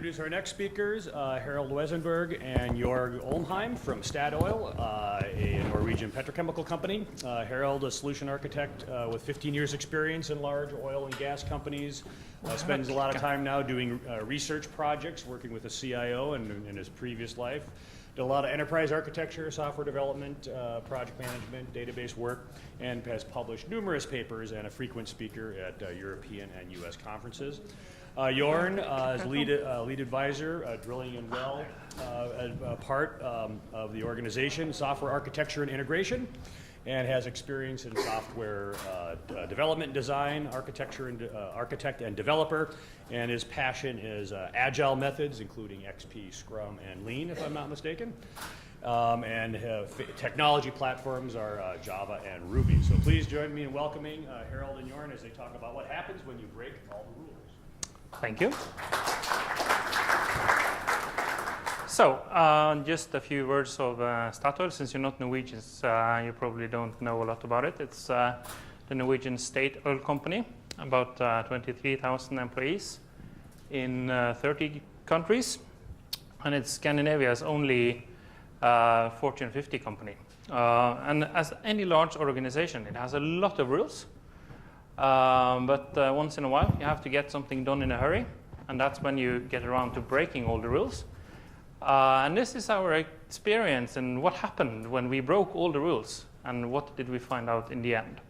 introduce our next speakers, Harald Wesenberg and Jørn Ølmheim from Statoil, a Norwegian petrochemical company. Harald, a solution architect with 15 years experience in large oil and gas companies, spends a lot of time now doing research projects, working with a CIO in his previous life. Did a lot of enterprise architecture, software development, project management, database work, and has published numerous papers and a frequent speaker at European and US conferences. Jørn is lead advisor, drilling and well, a part of the organization, software architecture and integration, and has experience in software development, design, architect and developer, and his passion is agile methods, including XP, Scrum, and Lean, if I'm not mistaken. And technology platforms are Java and Ruby. So please join me in welcoming Harald and Jørn as they talk about what happens when you break all the rules. Thank you. So, just a few words of Statoil. Since you're not Norwegians, you probably don't know a lot about it. It's the Norwegian state oil company, about 23,000 employees in 30 countries, and it's Scandinavia's only Fortune 50 company. And as any large organization, it has a lot of rules. But once in a while, you have to get something done in a hurry, and that's when you get around to breaking all the rules. And this is our experience and what happened when we broke all the rules, and what did we find out in the end.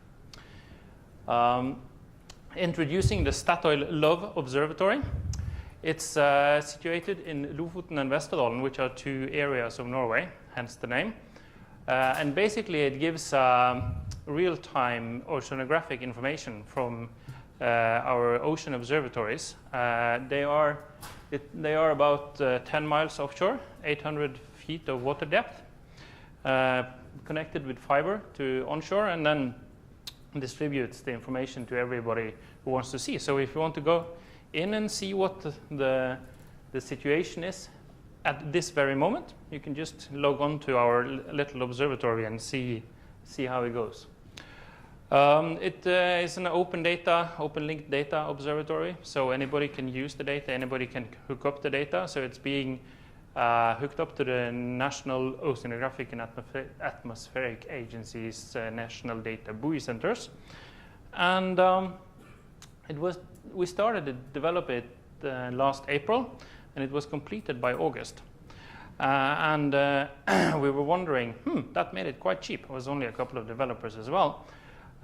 Introducing the Statoil Love Observatory. It's situated in Lofoten and Vesterålen, which are two areas of Norway, hence the name. And basically it gives real-time oceanographic information from our ocean observatories. They are about 10 miles offshore, 800 feet of water depth, connected with fiber to onshore, and then distributes the information to everybody who wants to see. So if you want to go in and see what the situation is at this very moment, you can just log on to our little observatory and see how it goes. It is an open linked data observatory, so anybody can use the data, anybody can hook up the data. So it's being hooked up to the National Oceanographic and Atmospheric Agency's national data buoy centers. And we started to develop it last April, and it was completed by August. We were wondering, that made it quite cheap. It was only a couple of developers as well.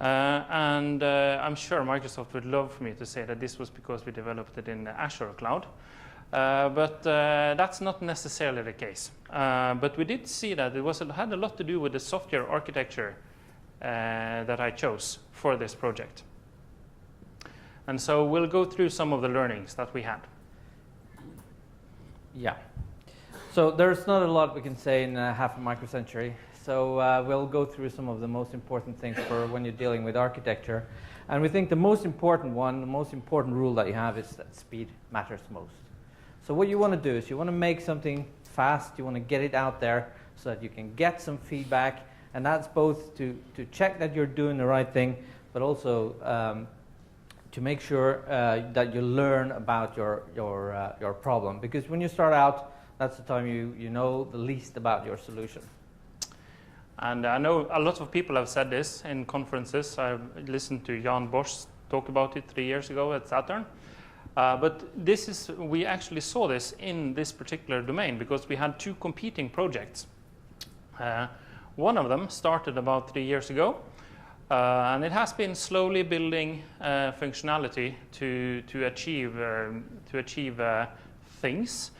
I'm sure Microsoft would love for me to say that this was because we developed it in the Azure cloud. But that's not necessarily the case. But we did see that it had a lot to do with the software architecture that I chose for this project. And so we'll go through some of the learnings that we had. Yeah. So there's not a lot we can say in half a microcentury. So we'll go through some of the most important things for when you're dealing with architecture. And we think the most important rule that you have is that speed matters most. So what you want to do is you want to make something fast, you want to get it out there so that you can get some feedback, and that's both to check that you're doing the right thing, but also to make sure that you learn about your problem. Because when you start out, that's the time you know the least about your solution. And I know a lot of people have said this in conferences. I've listened to Jan Bosch talk about it 3 years ago at SATURN. But we actually saw this in this particular domain because we had two competing projects. One of them started about 3 years ago, and it has been slowly building functionality to achieve things.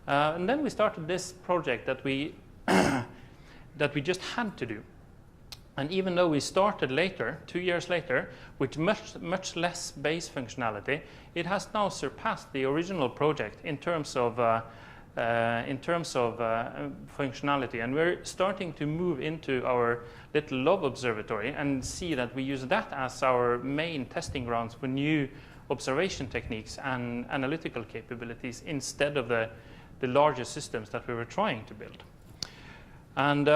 And then we started this project that we just had to do. And even though we started later, 2 years later, with much less base functionality, it has now surpassed the original project in terms of functionality. And we're starting to move into our little Love Observatory and see that we use that as our main testing grounds for new observation techniques and analytical capabilities instead of the larger systems that we were trying to build. And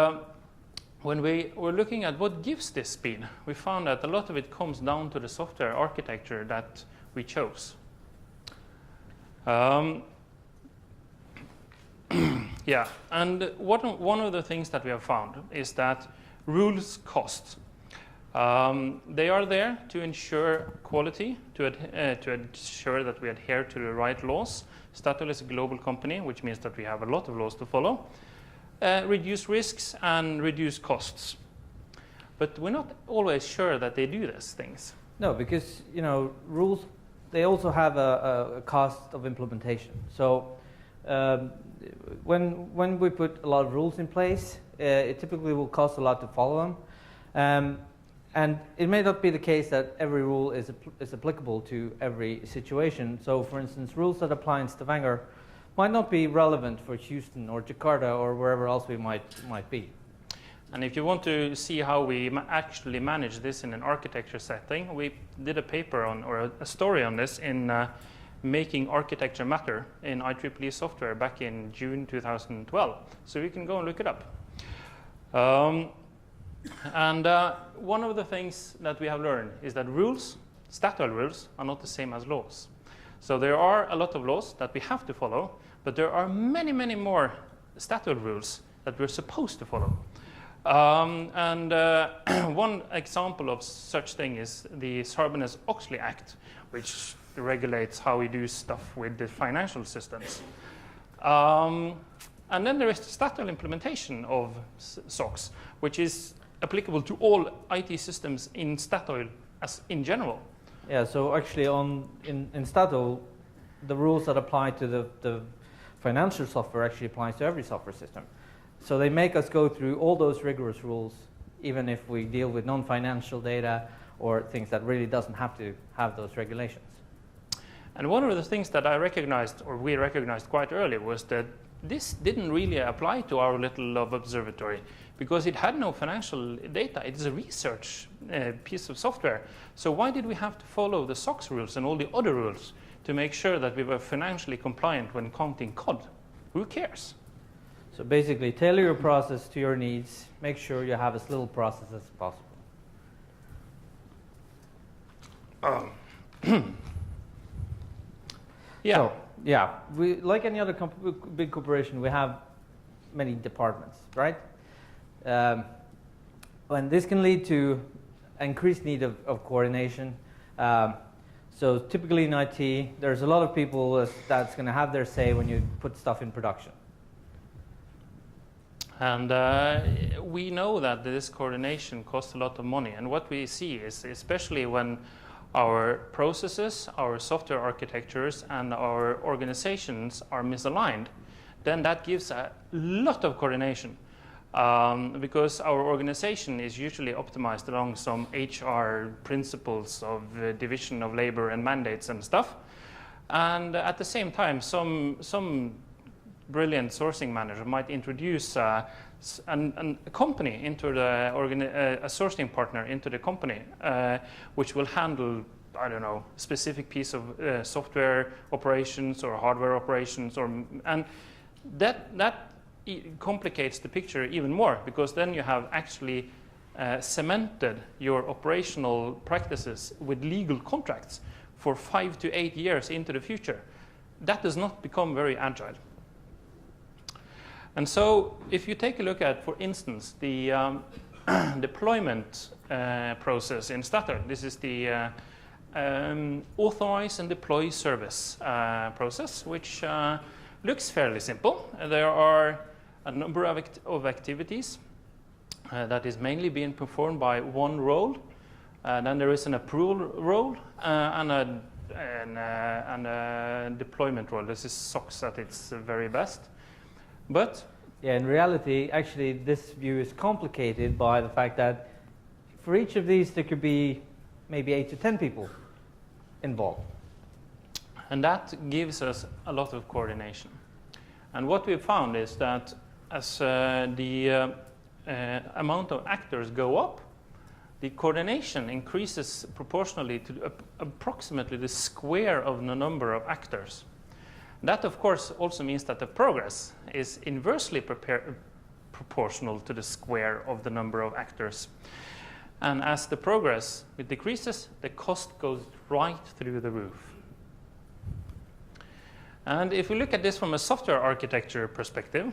when we were looking at what gives this speed, we found that a lot of it comes down to the software architecture that we chose. Yeah, and one of the things that we have found is that rules cost. They are there to ensure quality, to ensure that we adhere to the right laws. Statoil is a global company, which means that we have a lot of laws to follow. Reduce risks and reduce costs. But we're not always sure that they do these things. No, because rules, they also have a cost of implementation. So when we put a lot of rules in place, it typically will cost a lot to follow them. And it may not be the case that every rule is applicable to every situation. So for instance, rules that apply in Stavanger might not be relevant for Houston or Jakarta or wherever else we might be. And if you want to see how we actually manage this in an architecture setting, we did a paper on, or a story on this in Making Architecture Matter in IEEE software back in June 2012. So you can go and look it up. One of the things that we have learned is that rules, Statoil rules, are not the same as laws. So there are a lot of laws that we have to follow, but there are many, many more Statoil rules that we're supposed to follow. One example of such thing is the Sarbanes-Oxley Act, which regulates how we do stuff with the financial systems. And then there is the Statoil implementation of SOX, which is applicable to all IT systems in Statoil as in general. Yeah, so actually in Statoil, the rules that apply to the financial software actually applies to every software system. So they make us go through all those rigorous rules, even if we deal with non-financial data or things that really doesn't have to have those regulations. And one of the things that I recognized, or we recognized quite early, was that this didn't really apply to our little love observatory because it had no financial data. It is a research piece of software. So why did we have to follow the SOX rules and all the other rules to make sure that we were financially compliant when counting cod? Who cares? So basically, tailor your process to your needs. Make sure you have as little process as possible. Yeah. So, yeah, we, like any other big corporation, we have many departments, right? And this can lead to increased need of coordination. So typically in IT, there's a lot of people that's going to have their say when you put stuff in production. And we know that this coordination costs a lot of money. And what we see is, especially when our processes, our software architectures, and our organizations are misaligned, then that gives a lot of coordination. Because our organization is usually optimized along some HR principles of division of labor and mandates and stuff. And at the same time, some brilliant sourcing manager might introduce a company into the a sourcing partner into the company, which will handle, I don't know, specific piece of software operations or hardware operations, and that complicates the picture even more, because then you have actually cemented your operational practices with legal contracts for 5 to 8 years into the future. That does not become very agile. And so if you take a look at, for instance, the deployment process in Statoil, this is the authorize and deploy service process, which looks fairly simple. There are a number of activities that is mainly being performed by one role. Then there is an approval role and a deployment role. This is SOX at its very best. But yeah, in reality, actually, this view is complicated by the fact that for each of these, there could be maybe 8 to 10 people involved. And that gives us a lot of coordination. And what we've found is that as the amount of actors go up, the coordination increases proportionally to approximately the square of the number of actors. That, of course, also means that the progress is inversely proportional to the square of the number of actors. And as the progress decreases, the cost goes right through the roof. And if we look at this from a software architecture perspective,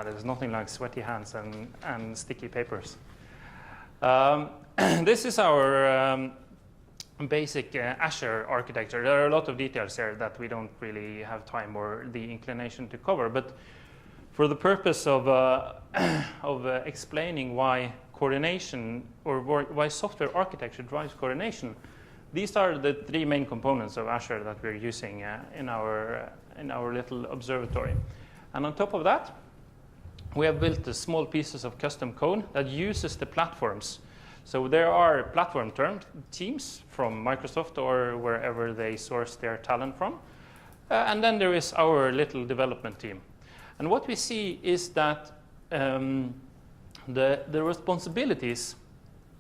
There's nothing like sweaty hands and sticky papers. This is our basic Azure architecture. There are a lot of details here that we don't really have time or the inclination to cover, but for the purpose of explaining why coordination or why software architecture drives coordination, these are the three main components of Azure that we're using in our little observatory. And on top of that, we have built the small pieces of custom code that uses the platforms. So there are platform teams from Microsoft or wherever they source their talent from. And then there is our little development team. And what we see is that the responsibilities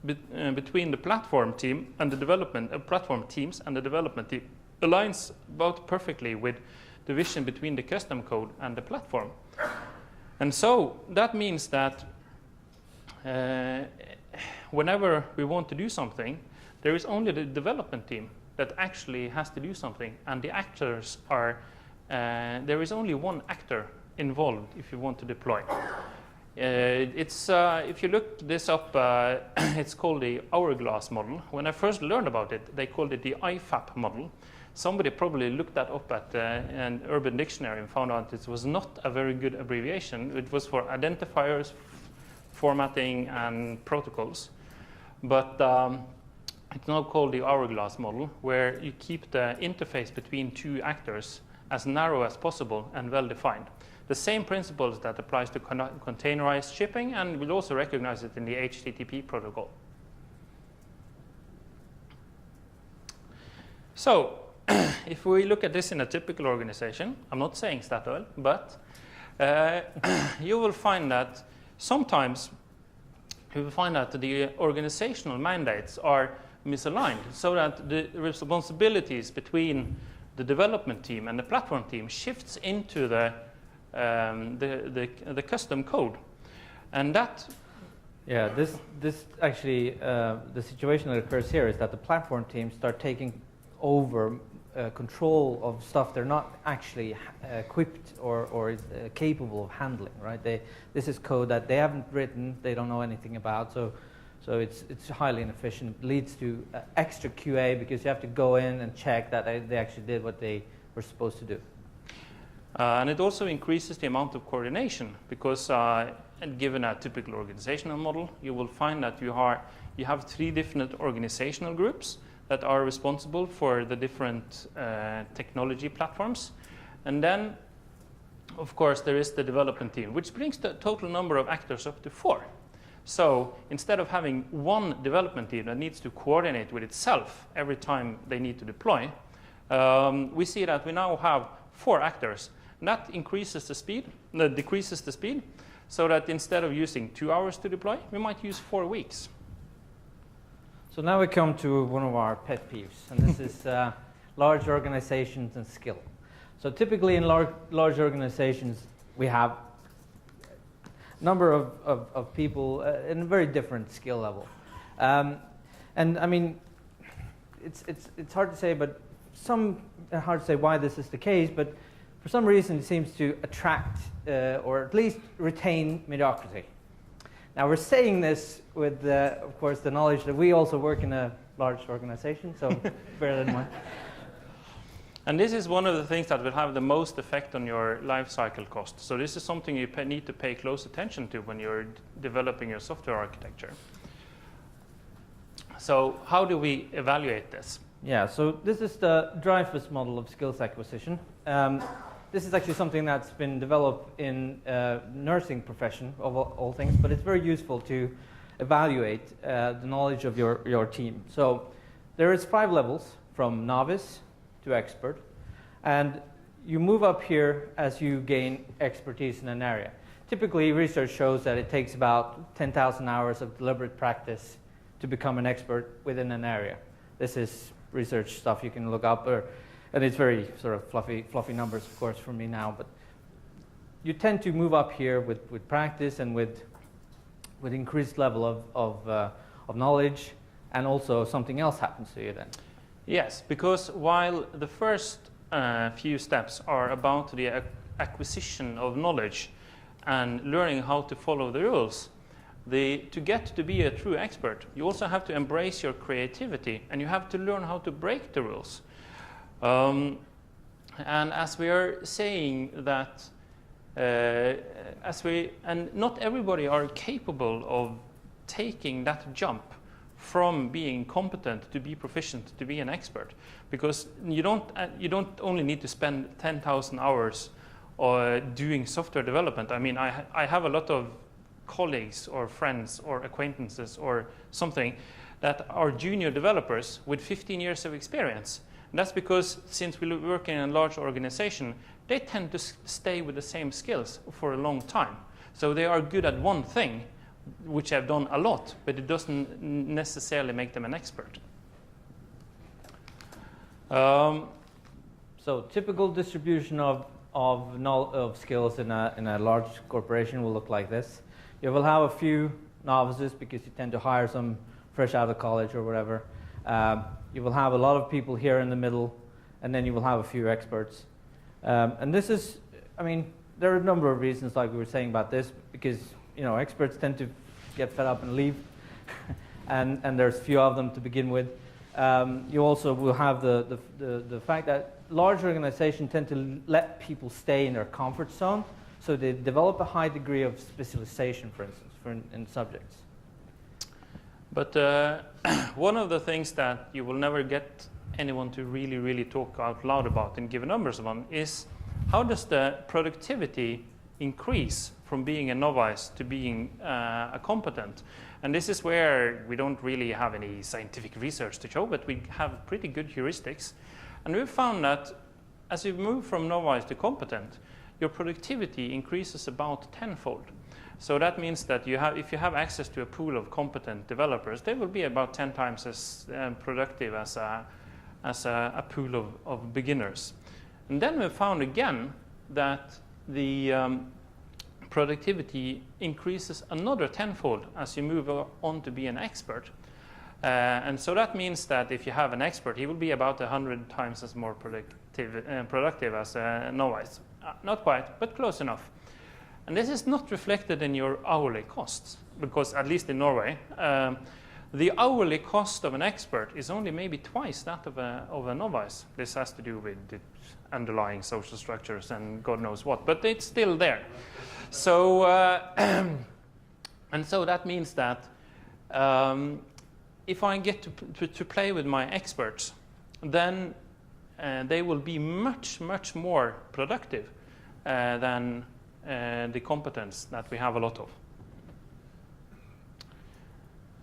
between the platform team and the development platform teams and the development team aligns about perfectly with the vision between the custom code and the platform. And so that means that whenever we want to do something, there is only the development team that actually has to do something, and the actors are, there is only one actor involved if you want to deploy. If you look this up, it's called the hourglass model. When I first learned about it, they called it the IFAP model. Somebody probably looked that up at an Urban Dictionary and found out it was not a very good abbreviation. It was for identifiers, formatting, and protocols. But it's now called the hourglass model, where you keep the interface between two actors as narrow as possible and well-defined. The same principles that applies to containerized shipping, and we'll also recognize it in the HTTP protocol. So, if we look at this in a typical organization, I'm not saying Statoil, but you will find that sometimes you will find that the organizational mandates are misaligned, so that the responsibilities between the development team and the platform team shifts into the custom code, and that. Yeah, this actually the situation that occurs here is that the platform teams start taking over control of stuff they're not actually equipped or capable of handling. Right? This is code that they haven't written, they don't know anything about, so it's highly inefficient. It leads to extra QA because you have to go in and check that they actually did what they were supposed to do. And it also increases the amount of coordination because given a typical organizational model, you will find that you have three different organizational groups that are responsible for the different technology platforms. And then, of course, there is the development team, which brings the total number of actors up to 4. So instead of having one development team that needs to coordinate with itself every time they need to deploy, we see that we now have 4 actors. And that increases the speed, decreases the speed, so that instead of using 2 hours to deploy, we might use 4 weeks. So now we come to one of our pet peeves, and this is large organizations and skill. So typically in large organizations, we have a number of people in a very different skill level. And I mean, it's hard to say, but hard to say why this is the case, but for some reason it seems to attract or at least retain mediocrity. Now we're saying this with, of course, the knowledge that we also work in a large organization, so bear that in mind. And this is one of the things that will have the most effect on your life cycle cost. So this is something you need to pay close attention to when you're developing your software architecture. So how do we evaluate this? Yeah, so this is the Dreyfus model of skills acquisition. This is actually something that's been developed in nursing profession, of all things, but it's very useful to evaluate the knowledge of your team. So there is 5 levels, from novice to expert, and you move up here as you gain expertise in an area. Typically, research shows that it takes about 10,000 hours of deliberate practice to become an expert within an area. This is research stuff you can look up, and it's very sort of fluffy numbers, of course, for me now, but you tend to move up here with practice and with increased level of knowledge, and also something else happens to you then. Yes, because while the first few steps are about the acquisition of knowledge and learning how to follow the rules, to get to be a true expert, you also have to embrace your creativity, and you have to learn how to break the rules. And as we are saying that, and not everybody are capable of taking that jump from being competent to be proficient to be an expert, because you don't only need to spend 10,000 hours doing software development. I mean, I have a lot of colleagues or friends or acquaintances or something that are junior developers with 15 years of experience. And that's because since we work in a large organization, they tend to stay with the same skills for a long time. So they are good at one thing, which have done a lot, but it doesn't necessarily make them an expert. So typical distribution of skills in a large corporation will look like this. You will have a few novices because you tend to hire some fresh out of college or whatever. You will have a lot of people here in the middle, and then you will have a few experts. And this is, I mean, there are a number of reasons, like we were saying about this, because experts tend to get fed up and leave, and there's few of them to begin with. You also will have the fact that large organizations tend to let people stay in their comfort zone, so they develop a high degree of specialization, for instance, in subjects. But one of the things that you will never get anyone to really talk out loud about and give numbers on is how does the productivity increase from being a novice to being a competent. And this is where we don't really have any scientific research to show, but we have pretty good heuristics. And we've found that as you move from novice to competent, your productivity increases about tenfold. So that means that if you have access to a pool of competent developers, they will be about 10 times as productive as a pool of beginners. And then we found again that the productivity increases another tenfold as you move on to be an expert. And so that means that if you have an expert, he will be about 100 times as more productive as a novice. Not quite, but close enough. And this is not reflected in your hourly costs, because at least in Norway, the hourly cost of an expert is only maybe twice that of a novice. This has to do with the underlying social structures and God knows what, but it's still there. So, and so that means that if I get to play with my experts, then they will be much more productive than the competence that we have a lot of.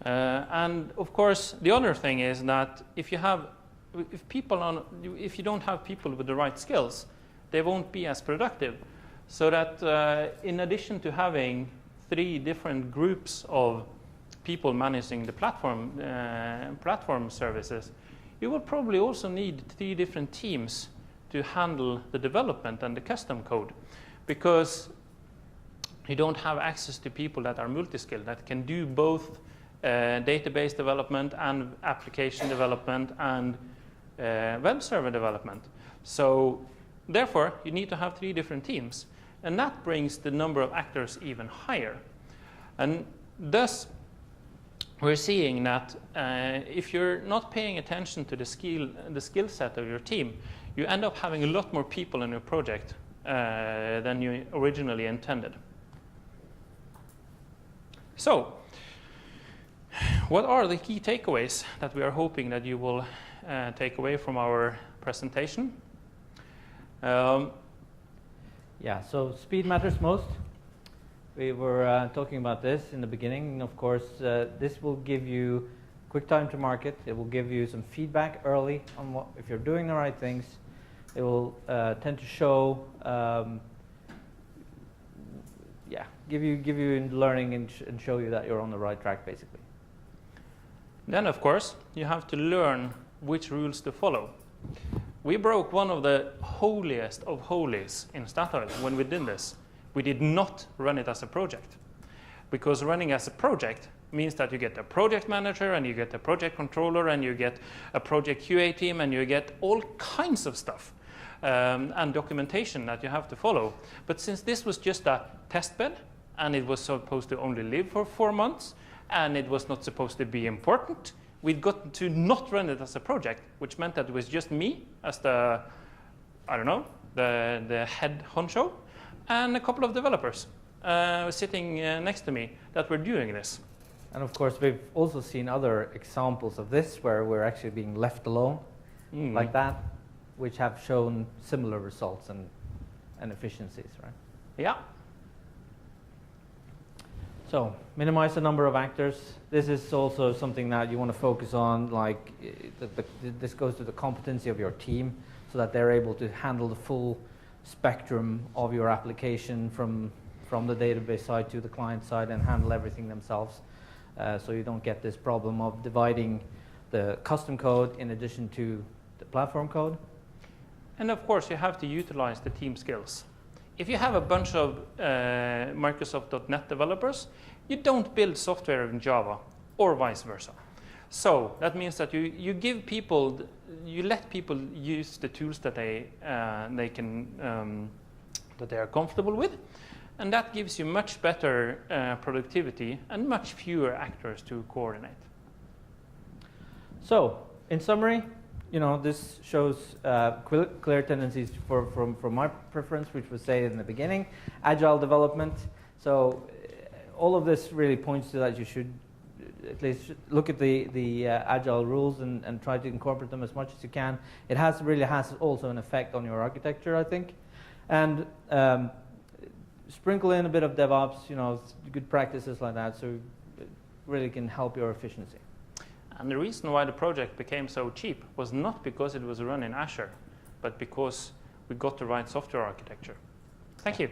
And of course, the other thing is that if you don't have people with the right skills, they won't be as productive. So that in addition to having 3 different groups of people managing the platform services, you will probably also need 3 different teams to handle the development and the custom code, because you don't have access to people that are multi-skilled, that can do both database development and application development and web server development. So therefore, you need to have 3 different teams. And that brings the number of actors even higher. And thus, we're seeing that if you're not paying attention to the skill set of your team, you end up having a lot more people in your project than you originally intended. So, what are the key takeaways that we are hoping that you will take away from our presentation? Yeah, so speed matters most. We were talking about this in the beginning. Of course, this will give you quick time to market. It will give you some feedback early on if you're doing the right things. It will tend to show, give you learning and show you that you're on the right track, basically. Then, of course, you have to learn which rules to follow. We broke one of the holiest of holies in Statoil when we did this. We did not run it as a project, because running as a project means that you get a project manager and you get a project controller and you get a project QA team and you get all kinds of stuff and documentation that you have to follow. But since this was just a test bed, and it was supposed to only live for 4 months, and it was not supposed to be important. We'd got to not run it as a project, which meant that it was just me as the, I don't know, the head honcho, and a couple of developers sitting next to me that were doing this. And of course, we've also seen other examples of this where we're actually being left alone like that, which have shown similar results and efficiencies, right? Yeah. So minimize the number of actors. This is also something that you want to focus on, like this goes to the competency of your team so that they're able to handle the full spectrum of your application from the database side to the client side and handle everything themselves. So you don't get this problem of dividing the custom code in addition to the platform code. And of course, you have to utilize the team skills. If you have a bunch of Microsoft.NET developers, you don't build software in Java or vice versa. So that means that you give people, you let people use the tools that they are comfortable with, and that gives you much better productivity and much fewer actors to coordinate. So in summary, this shows clear tendencies from my preference, which was said in the beginning, agile development. So all of this really points to that you should at least look at the agile rules and try to incorporate them as much as you can. It really has also an effect on your architecture, I think. And sprinkle in a bit of DevOps, good practices like that, so it really can help your efficiency. And the reason why the project became so cheap was not because it was run in Azure, but because we got the right software architecture. Thank you.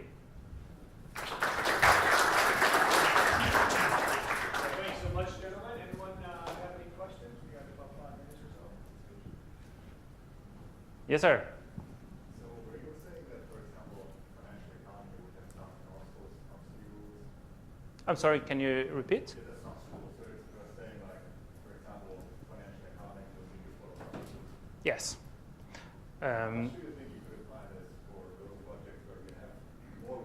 Thanks so much, gentlemen. Anyone have any questions? We got about 5 minutes or so. Yes, sir. So were you saying that, for example, financial accounting would have some rules? I'm sorry, can you repeat? Yes. How do you think you could apply this for those projects where you have more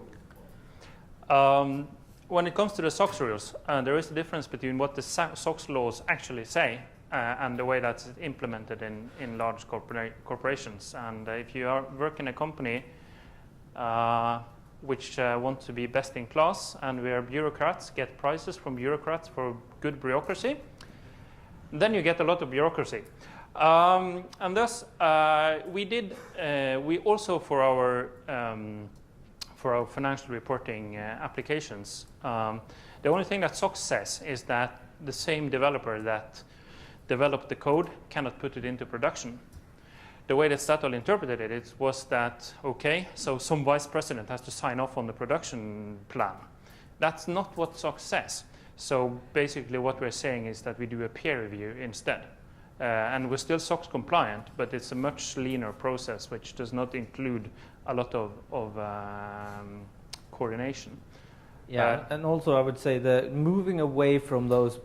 rules? When it comes to the SOX rules, there is a difference between what the SOX laws actually say and the way that's implemented in large corporations. And if you work in a company which wants to be best in class, and where bureaucrats get prizes from bureaucrats for good bureaucracy, then you get a lot of bureaucracy. And thus, we also for our financial reporting applications, the only thing that SOX says is that the same developer that developed the code cannot put it into production. The way that Statoil interpreted it was that, okay, so some vice president has to sign off on the production plan. That's not what SOX says. So basically what we're saying is that we do a peer review instead. And we're still SOX compliant, but it's a much leaner process which does not include a lot of coordination. Yeah, and also I would say that moving away from those,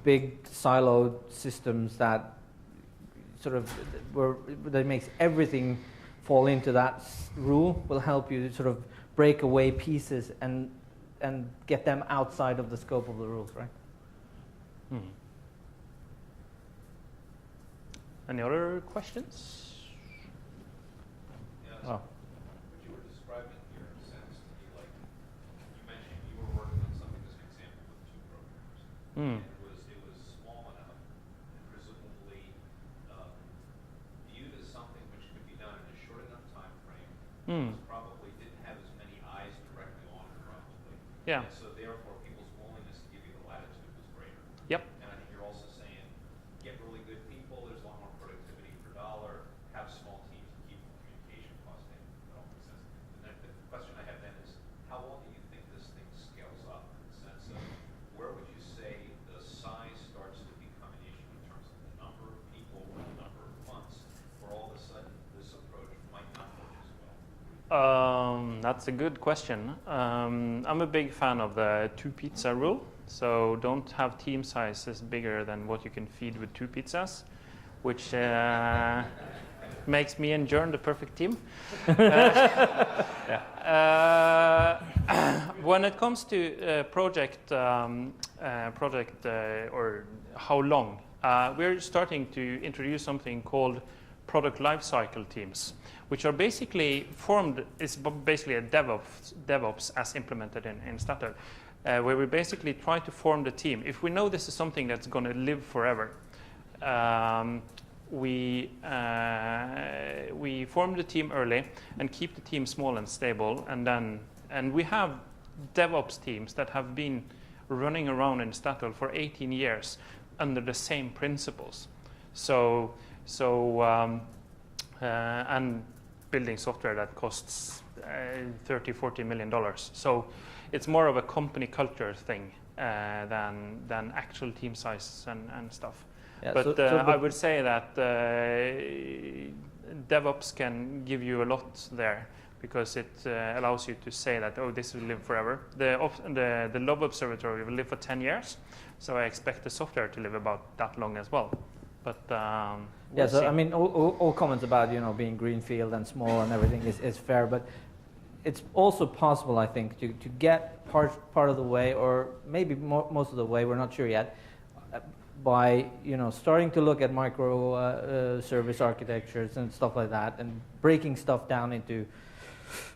big siloed systems that sort of that makes everything fall into that rule will help you sort of break away pieces and get them outside of the scope of the rules, right? Any other questions? Yeah, Oh. what you were describing here sounds to me like you mentioned you were working on something as an example with 2 programmers. And it was small enough and presumably viewed as something which could be done in a short enough time frame. Probably didn't have as many eyes directly on it probably. Yeah. And so therefore people's willingness to give you the latitude was greater. Yep. And I think you're also saying get really good people, there's a lot more productivity per dollar, have small teams to keep communication costs down. That all makes sense. And the question I have then is, how long do you think this thing scales up in the sense of where would you say the size starts to become an issue in terms of the number of people or the number of months, where all of a sudden this approach might not work as well? That's a good question. I'm a big fan of the 2 pizza rule. So don't have team sizes bigger than what you can feed with 2 pizzas, which makes me and Jørn the perfect team. When it comes to project or how long, we're starting to introduce something called product lifecycle teams, which are basically formed. It's basically a DevOps as implemented in Statoil, where we basically try to form the team. If we know this is something that's going to live forever, we form the team early and keep the team small and stable, and we have DevOps teams that have been running around in Statoil for 18 years under the same principles. And building software that costs $30–40 million. So it's more of a company culture thing than actual team size and stuff. Yeah, but I would say that DevOps can give you a lot there, because it allows you to say that, oh, this will live forever. The Love Observatory will live for 10 years, so I expect the software to live about that long as well. But yeah, so I mean, all comments about being greenfield and small and everything is fair, but it's also possible, I think, to get part of the way, or maybe most of the way, we're not sure yet, by starting to look at micro service architectures and stuff like that, and breaking stuff down into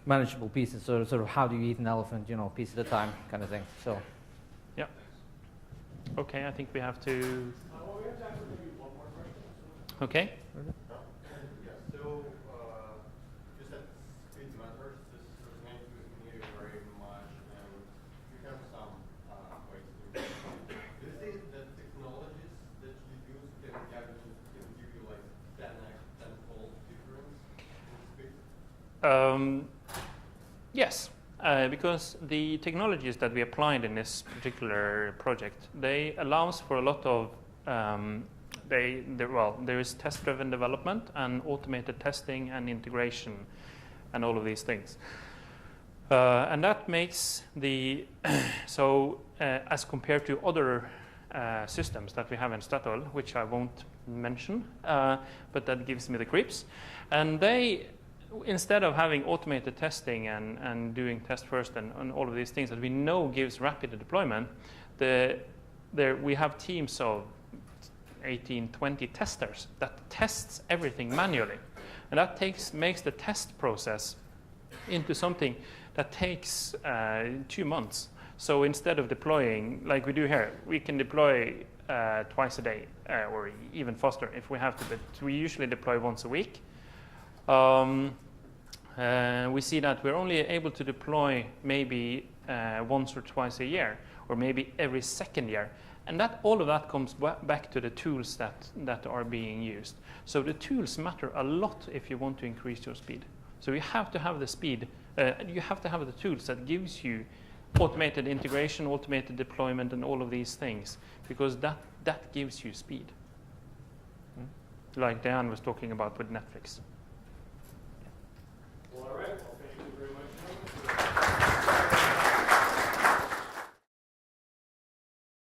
manageable pieces. So sort of how do you eat an elephant, piece at a time, kind of thing. So, yeah. Okay, I think we have to. Well, we have time for maybe one more question. Okay. Yeah, so you said speed matters. This resonates with me very much, and you have some ways to do it. Do you think the technologies that you use can give you like 10-fold difference in speed? Yes, because the technologies that we applied in this particular project, they allows for a lot of there is test-driven development and automated testing and integration and all of these things. And that makes the, as compared to other systems that we have in Statoil, which I won't mention, but that gives me the creeps. And they, instead of having automated testing and doing test first and all of these things that we know gives rapid deployment, we have teams of 18–20 testers that tests everything manually, and that makes the test process into something that takes 2 months. So instead of deploying like we do here, we can deploy twice a day or even faster if we have to, but we usually deploy once a week. We see that we're only able to deploy maybe once or twice a year, or maybe every second year. And all of that comes back to the tools that are being used. So the tools matter a lot if you want to increase your speed. So you have to have the speed, you have to have the tools that gives you automated integration, automated deployment, and all of these things, because that gives you speed. Like Diane was talking about with Netflix. Well, all right.